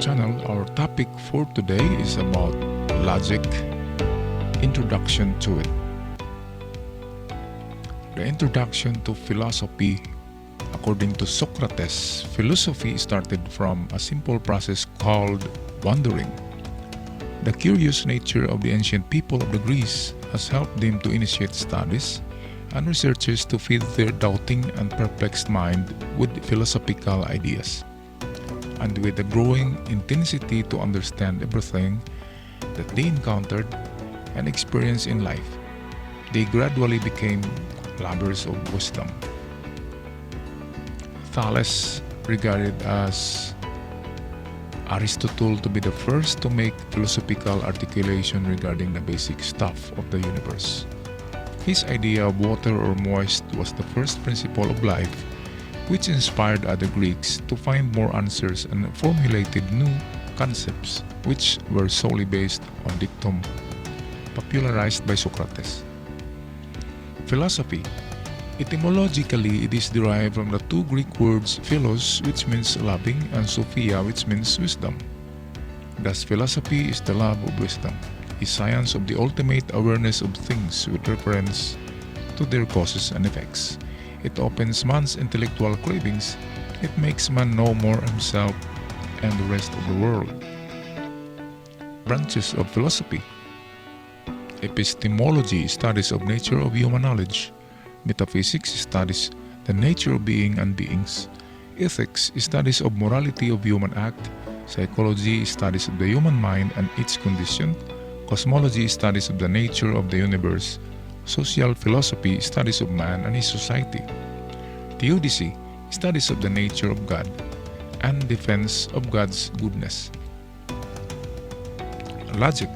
channel. Our topic for today is about logic, introduction to it. The introduction to philosophy. According to Socrates, philosophy started from a simple process called wondering. The curious nature of the ancient people of the Greece has helped them to initiate studies and researchers to feed their doubting and perplexed mind with philosophical ideas, and with a growing intensity to understand everything that they encountered and experienced in life. They gradually became lovers of wisdom. Thales regarded as Aristotle to be the first to make philosophical articulation regarding the basic stuff of the universe. His idea of water or moist was the first principle of life, which inspired other Greeks to find more answers and formulated new concepts which were solely based on dictum, popularized by Socrates. Philosophy. Etymologically, it is derived from the two Greek words philos, which means loving, and sophia, which means wisdom. Thus, philosophy is the love of wisdom, a science of the ultimate awareness of things with reference to their causes and effects. It opens man's intellectual cravings. It makes man know more himself and the rest of the world. Branches of philosophy. Epistemology, studies of nature of human knowledge. Metaphysics, studies the nature of being and beings. Ethics, studies of morality of human act. Psychology, studies of the human mind and its condition. Cosmology, studies of the nature of the universe. Social philosophy, studies of man and his society. Theodicy, studies of the nature of God and defense of God's goodness. Logic.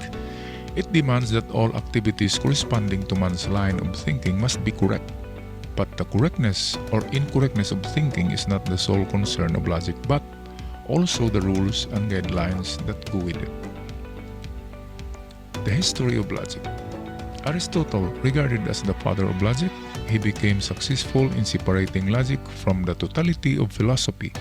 It demands that all activities corresponding to man's line of thinking must be correct. But the correctness or incorrectness of thinking is not the sole concern of logic, but also the rules and guidelines that go with it. The history of logic. Aristotle, regarded as the father of logic, he became successful in separating logic from the totality of philosophy.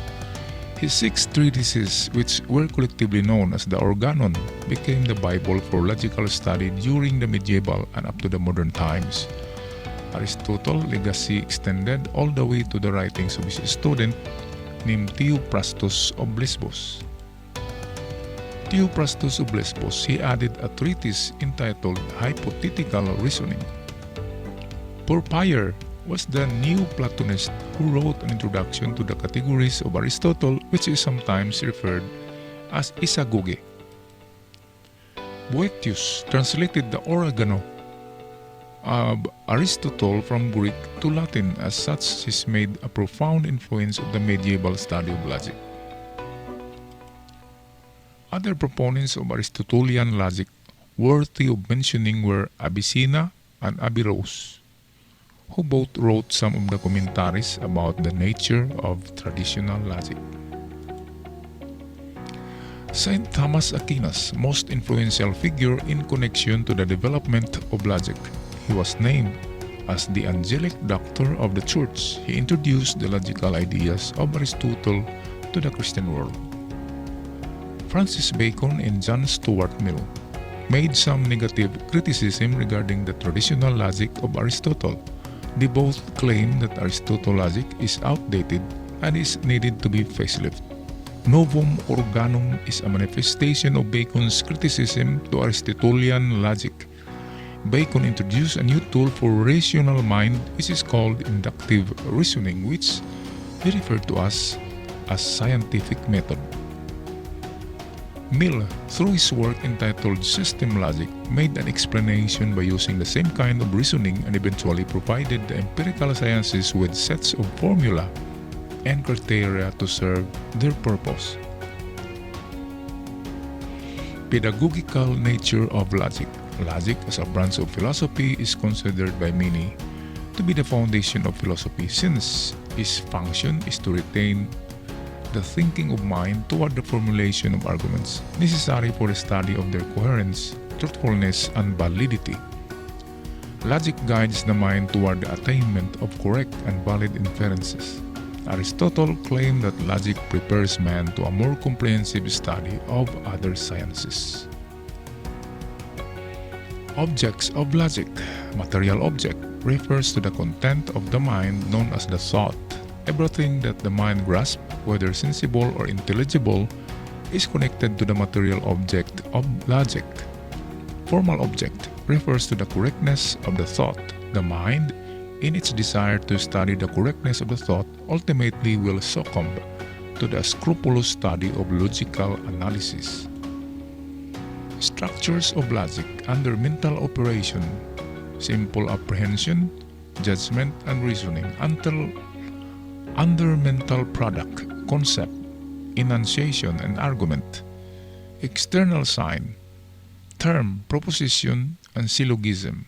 His 6 treatises, which were collectively known as the Organon, became the Bible for logical study during the medieval and up to the modern times. Aristotle's legacy extended all the way to the writings of his student named Theophrastus of Lesbos. Theophrastus of Lesbos, he added a treatise entitled Hypothetical Reasoning. Porphyr was the Neo-Platonist who wrote an introduction to the categories of Aristotle, which is sometimes referred as isagoge. Boethius translated the Organon of Aristotle from Greek to Latin. As such, he's made a profound influence of the medieval study of logic. Other proponents of Aristotelian logic worthy of mentioning were Avicenna and Averroes, who both wrote some of the commentaries about the nature of traditional logic. Saint Thomas Aquinas, most influential figure in connection to the development of logic. He was named as the angelic doctor of the church. He introduced the logical ideas of Aristotle to the Christian world. Francis Bacon and John Stuart Mill made some negative criticism regarding the traditional logic of Aristotle. They both claim that Aristotle's logic is outdated and is needed to be facelifted. Novum Organum is a manifestation of Bacon's criticism to Aristotelian logic. Bacon introduced a new tool for rational mind, which is called inductive reasoning, which he referred to as scientific method. Mill, through his work entitled System Logic, made an explanation by using the same kind of reasoning and eventually provided the empirical sciences with sets of formula and criteria to serve their purpose. Pedagogical nature of logic. Logic as a branch of philosophy is considered by many to be the foundation of philosophy, since its function is to retain the thinking of mind toward the formulation of arguments necessary for the study of their coherence, truthfulness, and validity. Logic guides the mind toward the attainment of correct and valid inferences. Aristotle claimed that logic prepares man to a more comprehensive study of other sciences. Objects of logic. Material object refers to the content of the mind known as the thought. Everything that the mind grasps, whether sensible or intelligible, is connected to the material object of logic. Formal object refers to the correctness of the thought. The mind, in its desire to study the correctness of the thought, ultimately will succumb to the scrupulous study of logical analysis. Structures of logic under mental operation: simple apprehension, judgment, and reasoning. Under mental product, concept, enunciation, and argument. External sign, term, proposition, and syllogism.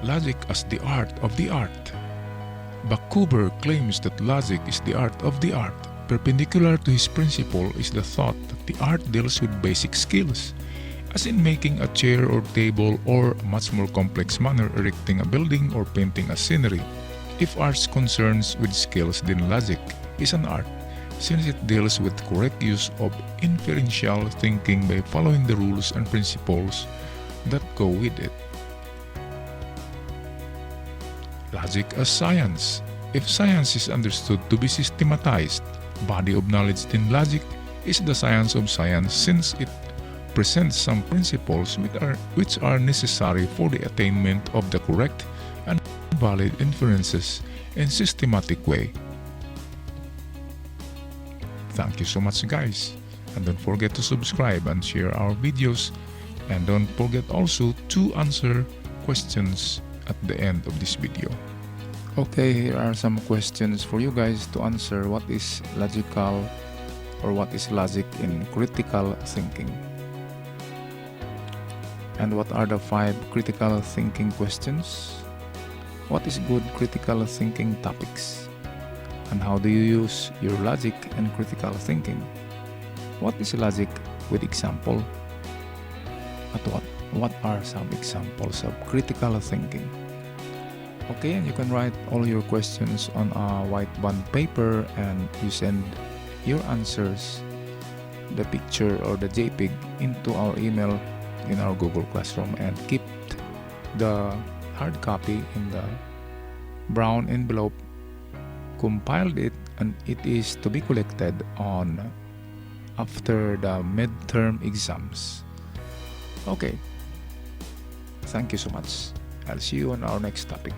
Logic as the art of the art. Bakuber claims that logic is the art of the art. Perpendicular to his principle is the thought that the art deals with basic skills, as in making a chair or table, or much more complex manner erecting a building or painting a scenery. If art concerns with skills, then logic is an art, since it deals with correct use of inferential thinking by following the rules and principles that go with it. Logic as science. If science is understood to be systematized body of knowledge, then logic is the science of science, since it presents some principles which are necessary for the attainment of the correct and valid inferences in systematic way. Thank you so much, guys, and don't forget to subscribe and share our videos, and don't forget also to answer questions at the end of this video. Okay, here are some questions for you guys to answer. What is logical, or what is logic in critical thinking? And what are the 5 critical thinking questions? What is good critical thinking topics? And how do you use your logic in critical thinking? What is logic with example? What are some examples of critical thinking? Okay, and you can write all your questions on a white bond paper, and you send your answers, the picture or the JPEG, into our email in our Google Classroom, and keep the hard copy in the brown envelope, compiled it, and it is to be collected on after the midterm exams. Okay, thank you so much. I'll see you on our next topic.